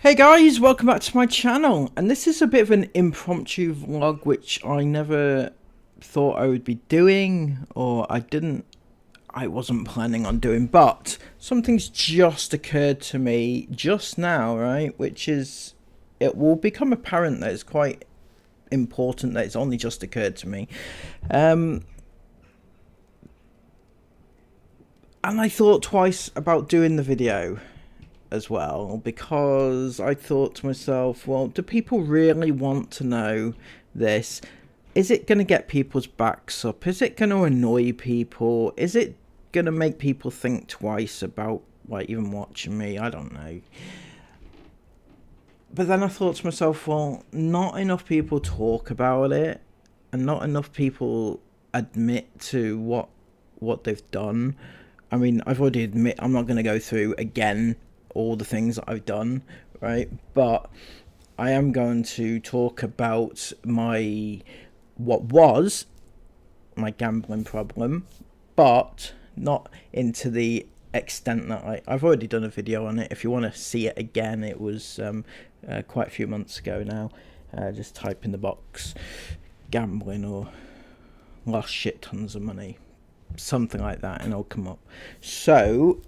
Hey guys, welcome back to my channel, and this is a bit of an impromptu vlog which I never thought I would be doing, or I wasn't planning on doing, but something's just occurred to me just now, right, which is, it will become apparent that it's quite important that it's only just occurred to me, and I thought twice about doing the video as well, because I thought to myself, well, do people really want to know this? Is it going to get people's backs up? Is it going to annoy people? Is it going to make people think twice about like even watching me? I don't know. But then I thought to myself, well, not enough people talk about it, and not enough people admit to what they've done. I mean, I've already admit I'm not going to go through again all the things that I've done, right? But I am going to talk about what was my gambling problem, but not into the extent that I've already done a video on it. If you want to see it again, it was quite a few months ago now. Just type in the box gambling or lost shit tons of money, something like that, and it'll come up. So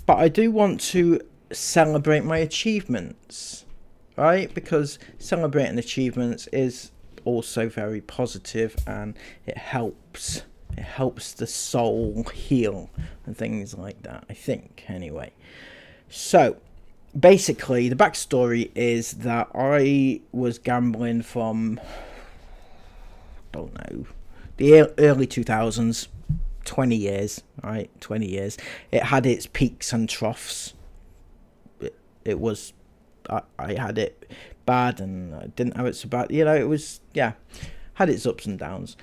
but I do want to celebrate my achievements, right? Because celebrating achievements is also very positive, and it helps the soul heal and things like that, I think, anyway. So basically the backstory is that I was gambling from, don't know, the early 2000s, 20 years, right? 20 years. It had its peaks and troughs. It was, I had it bad, and I didn't have it so bad. You know, it was, yeah, had its ups and downs.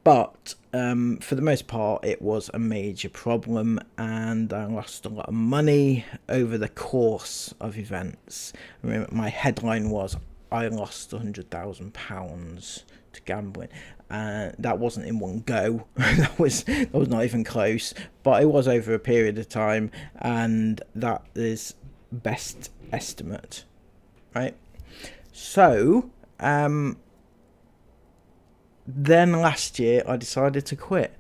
But for the most part, it was a major problem, and I lost a lot of money over the course of events. I remember my headline was, I lost £100,000 to gambling. That wasn't in one go. that was not even close, but it was over a period of time, and that is best estimate, right? So then last year I decided to quit.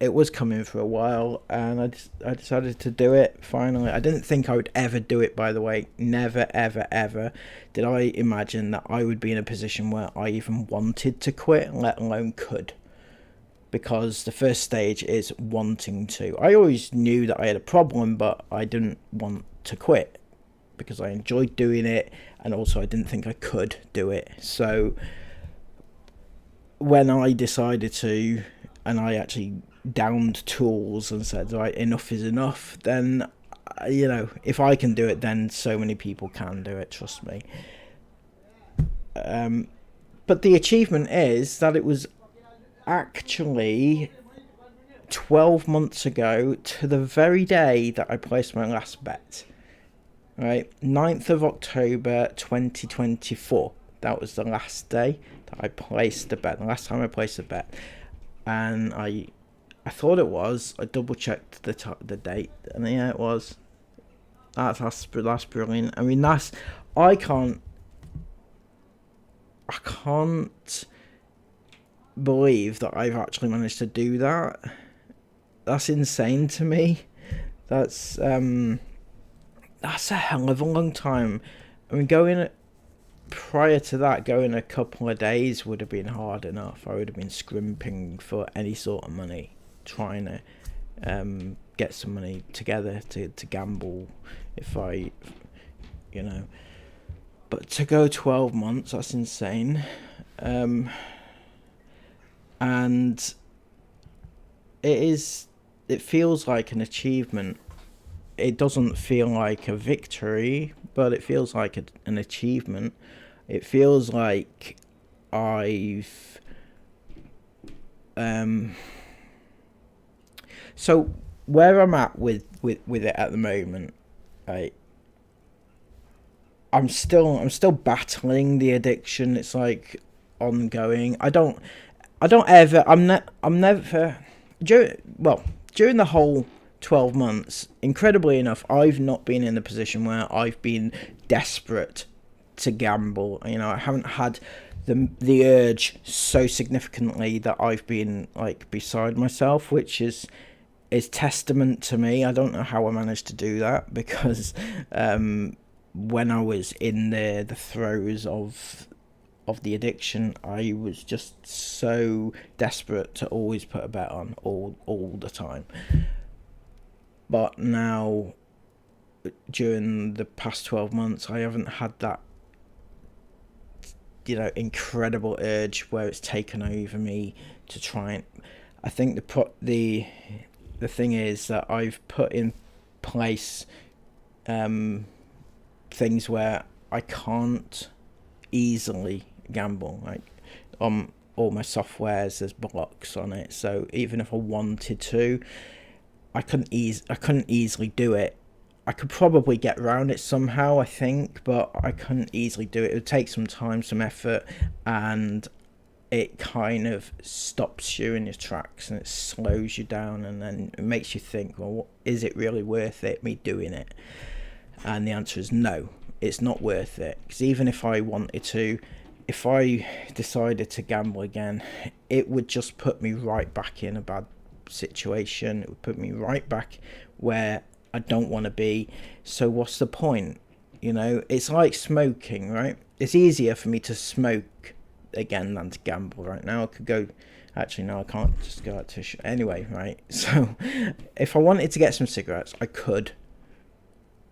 It was coming for a while, and I decided to do it finally. I didn't think I would ever do it, by the way. Never, ever, ever did I imagine that I would be in a position where I even wanted to quit, let alone could. Because the first stage is wanting to. I always knew that I had a problem, but I didn't want to quit because I enjoyed doing it, and also I didn't think I could do it. So when I decided to, and I actually downed tools and said, right, enough is enough, then, you know, if I can do it, then so many people can do it, trust me. But the achievement is that it was actually 12 months ago to the very day that I placed my last bet, right? 9th of October 2024. That was the last day that I placed the bet, the last time I placed the bet. And I thought it was. I double checked the date, and yeah, it was. That's brilliant. I mean, I can't believe that I've actually managed to do that. That's insane to me. That's a hell of a long time. I mean, prior to that, going a couple of days would have been hard enough. I would have been scrimping for any sort of money, trying to get some money together to gamble if I, you know. But to go 12 months, that's insane. And it feels like an achievement. It doesn't feel like a victory, but it feels like an achievement. It feels like I've so where I'm at with it at the moment, I'm still battling the addiction. It's like ongoing. I'm never during the whole 12 months, incredibly enough, I've not been in a position where I've been desperate to gamble. You know, I haven't had the urge so significantly that I've been like beside myself, which is testament to me. I don't know how I managed to do that, because when I was in the throes of the addiction, I was just so desperate to always put a bet on all the time. But now, during the past 12 months, I haven't had that, you know, incredible urge where it's taken over me to try and... I think the thing is that I've put in place things where I can't easily gamble. Like, on all my softwares, there's blocks on it, so even if I wanted to, I couldn't easily do it. I could probably get around it somehow, I think, but I couldn't easily do it. It would take some time, some effort, and it kind of stops you in your tracks, and it slows you down, and then it makes you think, well, is it really worth it, me doing it? And the answer is no, it's not worth it. Because even if I wanted to, if I decided to gamble again, it would just put me right back in a bad situation. It would put me right back where I don't want to be. So what's the point? You know, it's like smoking, right? It's easier for me to smoke again than to gamble right now. I could go... Actually, no, I can't just go out to... Anyway, right? So, if I wanted to get some cigarettes, I could.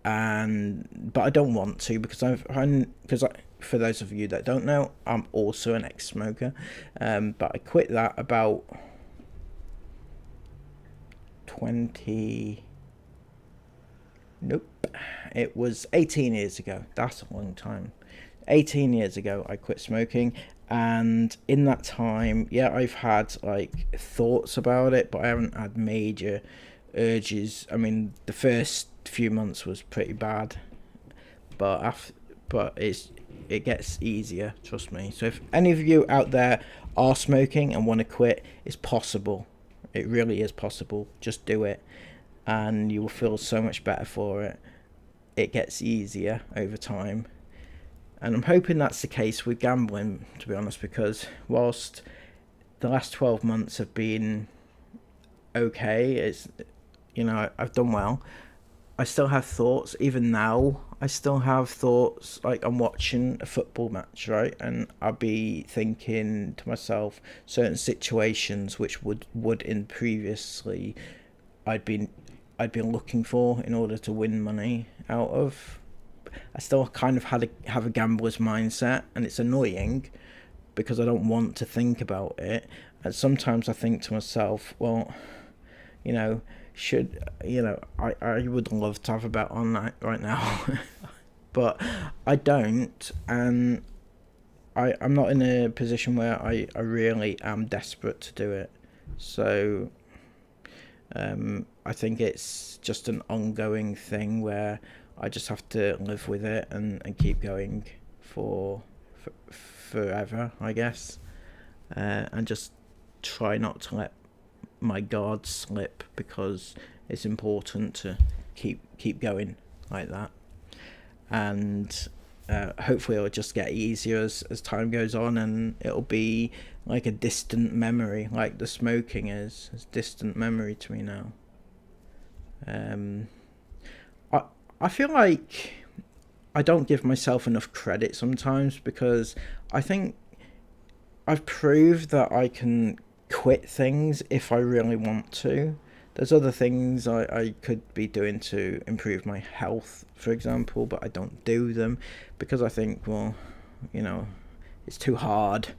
But I don't want to, because for those of you that don't know, I'm also an ex-smoker. But I quit that about 20... Nope. It was 18 years ago. That's a long time. 18 years ago, I quit smoking. And in that time, yeah, I've had like thoughts about it, but I haven't had major urges. I mean, the first few months was pretty bad, but it gets easier, trust me. So if any of you out there are smoking and want to quit, it's possible. It really is possible. Just do it, and you will feel so much better for it. It gets easier over time. And I'm hoping that's the case with gambling, to be honest, because whilst the last 12 months have been okay, it's, you know, I've done well, I still have thoughts. Even now, I still have thoughts. Like, I'm watching a football match, right? And I'll be thinking to myself certain situations which would in previously I'd been looking for in order to win money out of. I still kind of have a gambler's mindset, and it's annoying because I don't want to think about it. And sometimes I think to myself, well, you know, I would love to have a bet on that right now, but I don't, and I'm not in a position where I really am desperate to do it. So I think it's just an ongoing thing where I just have to live with it and keep going for forever, I guess, and just try not to let my guard slip, because it's important to keep going like that. And hopefully it'll just get easier as time goes on, and it'll be like a distant memory, like the smoking is. It's a distant memory to me now. I feel like I don't give myself enough credit sometimes, because I think I've proved that I can quit things if I really want to. There's other things I could be doing to improve my health, for example, but I don't do them because I think, well, you know, it's too hard.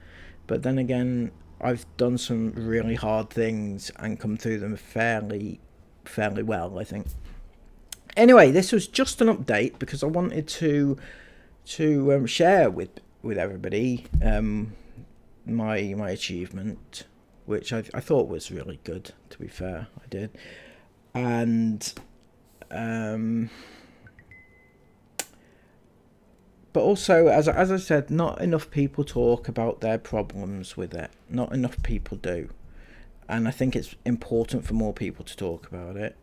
But then again, I've done some really hard things and come through them fairly well, I think. Anyway, this was just an update because I wanted to share with everybody my achievement, which I thought was really good. To be fair, I did, and but also, as I said, not enough people talk about their problems with it. Not enough people do, and I think it's important for more people to talk about it.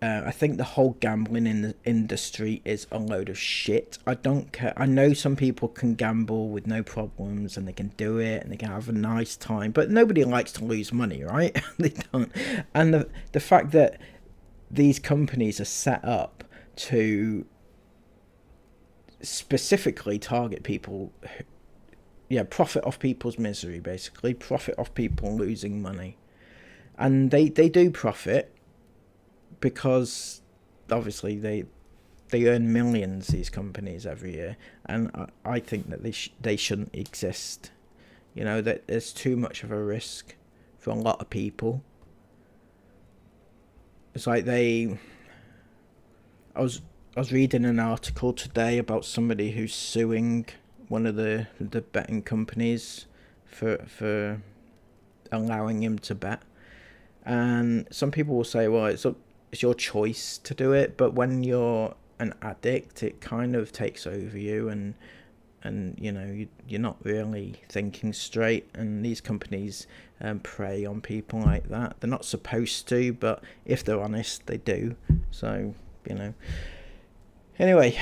I think the whole gambling in the industry is a load of shit. I don't care. I know some people can gamble with no problems and they can do it and they can have a nice time, but nobody likes to lose money, right? They don't. And the fact that these companies are set up to specifically target people, profit off people's misery, basically, profit off people losing money. And they do profit because obviously they earn millions, these companies, every year, and I think that they shouldn't exist. That there's too much of a risk for a lot of people. It's like I was reading an article today about somebody who's suing one of the betting companies for allowing him to bet, and some people will say, well, it's your choice to do it, but when you're an addict, it kind of takes over you, and you're not really thinking straight, and these companies prey on people like that. They're not supposed to, but if they're honest, they do. So anyway,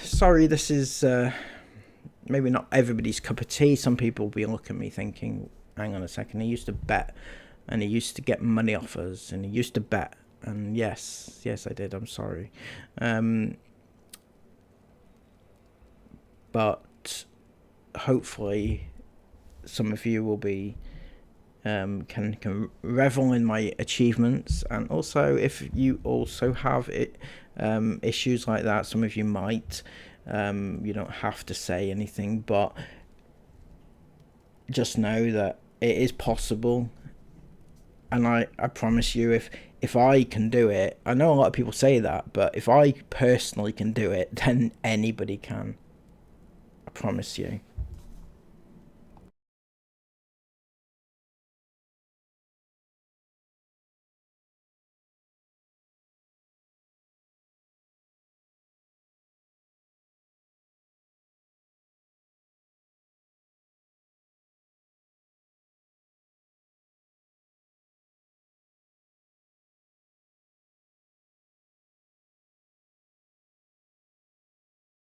sorry, this is maybe not everybody's cup of tea. Some people will be looking at me thinking, hang on a second, he used to bet and he used to get money off us and he used to bet. And yes, I did. I'm sorry. But hopefully some of you will be can revel in my achievements, and also if you also have issues like that, some of you might. You don't have to say anything, but just know that it is possible. And I promise you, if I can do it, I know a lot of people say that, but if I personally can do it, then anybody can. I promise you.